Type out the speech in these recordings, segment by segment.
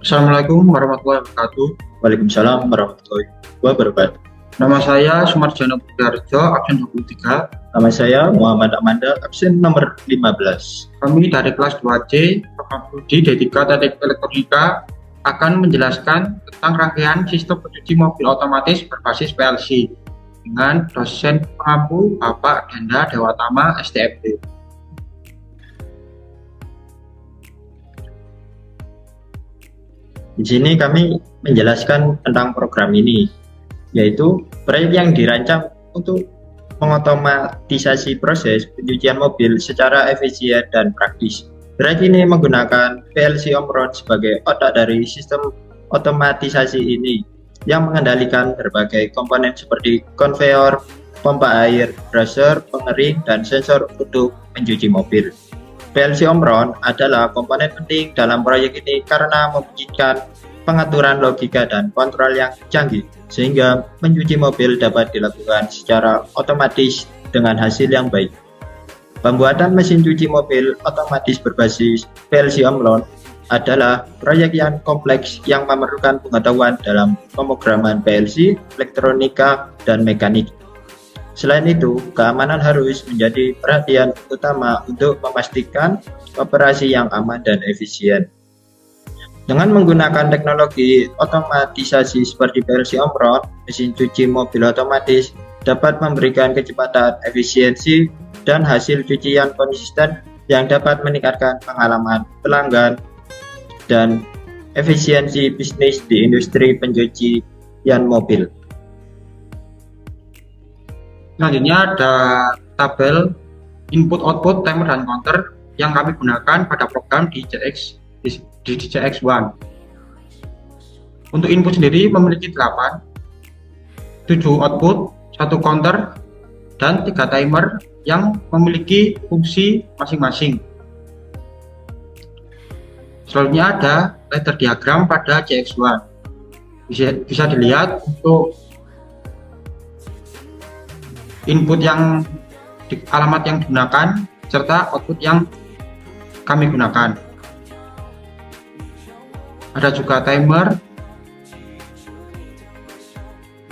Assalamualaikum warahmatullahi wabarakatuh. Waalaikumsalam warahmatullahi wabarakatuh. Nama saya Sumarjono Budiarjo, absen 23. Nama saya Muhammad Amanda, absen nomor 15. Kami dari kelas 2C, Program Studi D3 Teknik Elektronika akan menjelaskan tentang rangkaian sistem pencuci mobil otomatis berbasis PLC dengan dosen pengampu Bapak Denda Dewatama STMT. Di sini kami menjelaskan tentang program ini, yaitu proyek yang dirancang untuk mengotomatisasi proses pencucian mobil secara efisien dan praktis. Proyek ini menggunakan PLC Omron sebagai otak dari sistem otomatisasi ini yang mengendalikan berbagai komponen seperti konveyor, pompa air, brusher, pengering, dan sensor untuk mencuci mobil. PLC Omron adalah komponen penting dalam proyek ini karena memungkinkan pengaturan logika dan kontrol yang canggih, sehingga mencuci mobil dapat dilakukan secara otomatis dengan hasil yang baik. Pembuatan mesin cuci mobil otomatis berbasis PLC Omron adalah proyek yang kompleks yang memerlukan pengetahuan dalam pemrograman PLC, elektronika, dan mekanik. Selain itu, keamanan harus menjadi perhatian utama untuk memastikan operasi yang aman dan efisien. Dengan menggunakan teknologi otomatisasi seperti PLC Omron, mesin cuci mobil otomatis dapat memberikan kecepatan, efisiensi, dan hasil cucian konsisten yang dapat meningkatkan pengalaman pelanggan dan efisiensi bisnis di industri pencucian mobil. Selanjutnya ada tabel input output timer dan counter yang kami gunakan pada program di JX1. Untuk input sendiri memiliki 8, 7 output, 1 counter, dan 3 timer yang memiliki fungsi masing-masing. Selanjutnya ada ladder diagram pada JX1. Bisa dilihat untuk input yang alamat yang digunakan serta output yang kami gunakan. Ada juga timer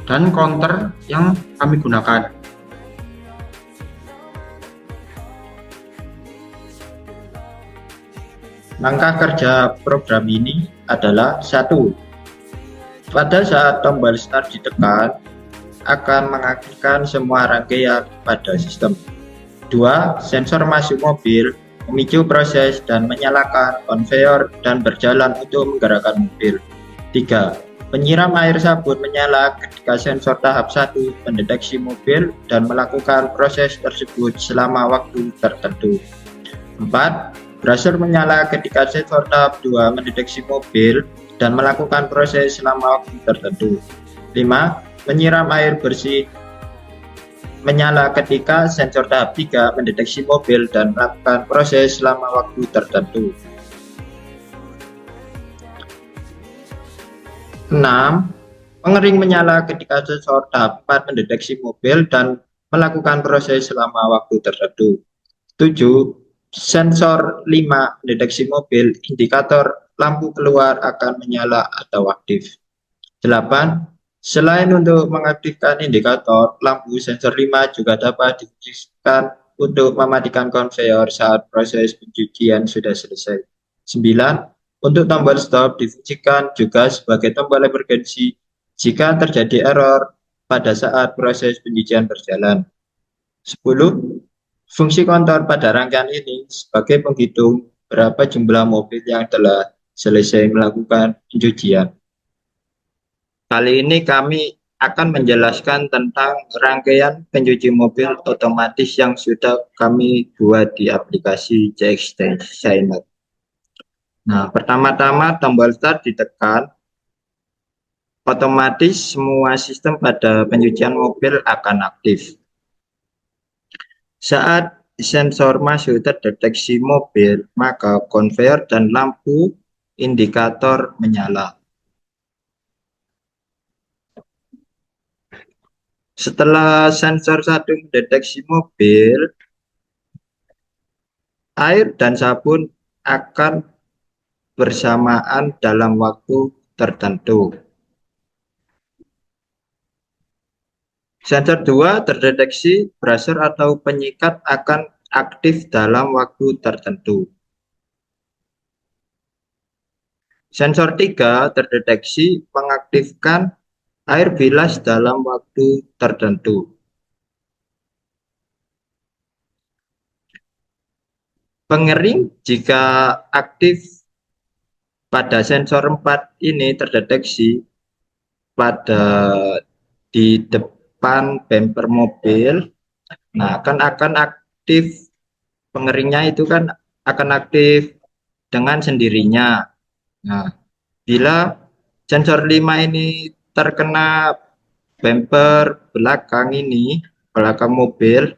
dan counter yang kami gunakan. Langkah kerja program ini adalah 1. Pada saat tombol start ditekan, akan mengaktifkan semua rangkaian pada sistem. 2. Sensor masuk mobil memicu proses dan menyalakan konveyor dan berjalan untuk menggerakkan mobil. 3. Penyiram air sabun menyala ketika sensor tahap 1 mendeteksi mobil dan melakukan proses tersebut selama waktu tertentu. 4. Brusher menyala ketika sensor tahap 2 mendeteksi mobil dan melakukan proses selama waktu tertentu. 5. Penyiram air bersih menyala ketika sensor tahap 3 mendeteksi mobil dan melakukan proses selama waktu tertentu. 6. Pengering menyala ketika sensor tahap 4 mendeteksi mobil dan melakukan proses selama waktu tertentu. 7. Sensor 5 mendeteksi mobil, indikator lampu keluar akan menyala atau aktif. 8. Selain untuk mengaktifkan indikator, lampu sensor 5 juga dapat difungsikan untuk mematikan konveyor saat proses pencucian sudah selesai. 9. Untuk tombol stop difungsikan juga sebagai tombol emergensi jika terjadi error pada saat proses pencucian berjalan. 10. Fungsi kontor pada rangkaian ini sebagai penghitung berapa jumlah mobil yang telah selesai melakukan pencucian. Kali ini kami akan menjelaskan tentang rangkaian pencuci mobil otomatis yang sudah kami buat di aplikasi JX Designer. Nah, pertama-tama tombol start ditekan, otomatis semua sistem pada pencucian mobil akan aktif. Saat sensor masuk terdeteksi mobil, maka konveyor dan lampu indikator menyala. Setelah sensor 1 mendeteksi mobil, air dan sabun akan bersamaan dalam waktu tertentu. Sensor 2 terdeteksi buzzer atau penyikat akan aktif dalam waktu tertentu. Sensor 3 terdeteksi mengaktifkan air bilas dalam waktu tertentu. Pengering jika aktif pada sensor 4 ini terdeteksi pada di depan bumper mobil, nah akan aktif, pengeringnya itu kan akan aktif dengan sendirinya. Nah, bila sensor 5 ini terkena bumper belakang ini, belakang mobil,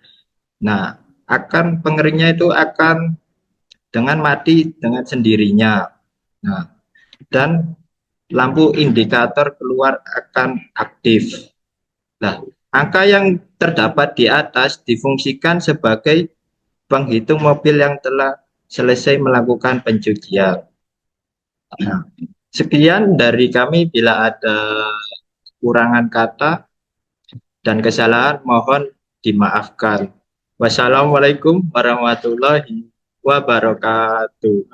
nah akan pengeringnya itu akan dengan mati dengan sendirinya. Nah, dan lampu indikator keluar akan aktif. Nah, angka yang terdapat di atas difungsikan sebagai penghitung mobil yang telah selesai melakukan pencucian. Nah, sekian dari kami. Bila ada kekurangan kata dan kesalahan mohon dimaafkan. Wassalamualaikum warahmatullahi wabarakatuh.